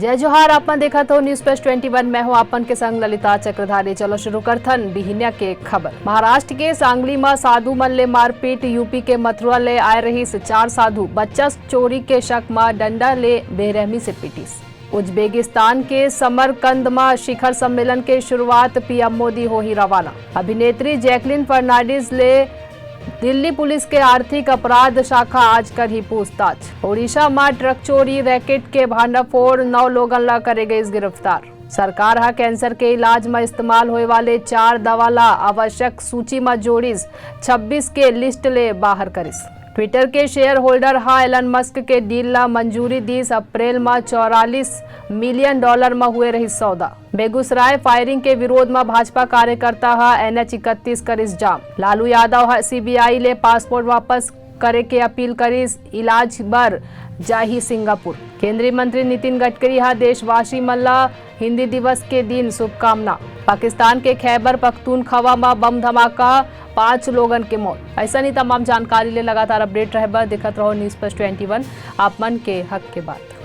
जय जोहार। आपन देखा तो न्यूज प्लस 21। मैं हूं आपन के संग ललिता चक्रधारी। चलो शुरू करथन बिहिनिया के खबर। महाराष्ट्र के सांगली में साधु मन ले मारपीट। यूपी के मथुरा ले आए रही 4 साधु बच्चा चोरी के शक में डंडा ले बेरहमी से पीटिस। उज्बेकिस्तान के समरकंद में शिखर सम्मेलन के शुरुआत। पीएम मोदी हो ही रवाना। अभिनेत्री जैकलिन फर्नांडिस ले दिल्ली पुलिस के आर्थिक अपराध शाखा आज कर ही पूछताछ। ओडिशा में ट्रक चोरी रैकेट के भांडाफोड़ 9 लोगन ला करे गई गिरफ्तार। सरकार हा कैंसर के इलाज में इस्तेमाल होए वाले 4 दवा ला आवश्यक सूची में जोड़िस। 26 के लिस्ट ले बाहर करिस। ट्विटर के शेयर होल्डर हा एलन मस्क के डील ला मंजूरी दीस। अप्रैल में $44 मिलियन में हुए रही सौदा। बेगूसराय फायरिंग के विरोध में भाजपा कार्यकर्ता हा NH-31 करिस जाम। लालू यादव हा CBI ले पासपोर्ट वापस करे के अपील करिस। इलाज बर जाही सिंगापुर। केंद्रीय मंत्री नितिन गडकरी हा देशवासी मल्ला हिंदी दिवस के दिन शुभकामना। पाकिस्तान के खैबर पख्तूनख्वा में बम धमाका 5 लोगन के मौत। ऐसा नहीं तमाम जानकारी ले लगातार अपडेट रहे। देखत रहो न्यूज प्लस 21 आप मन के हक के बात।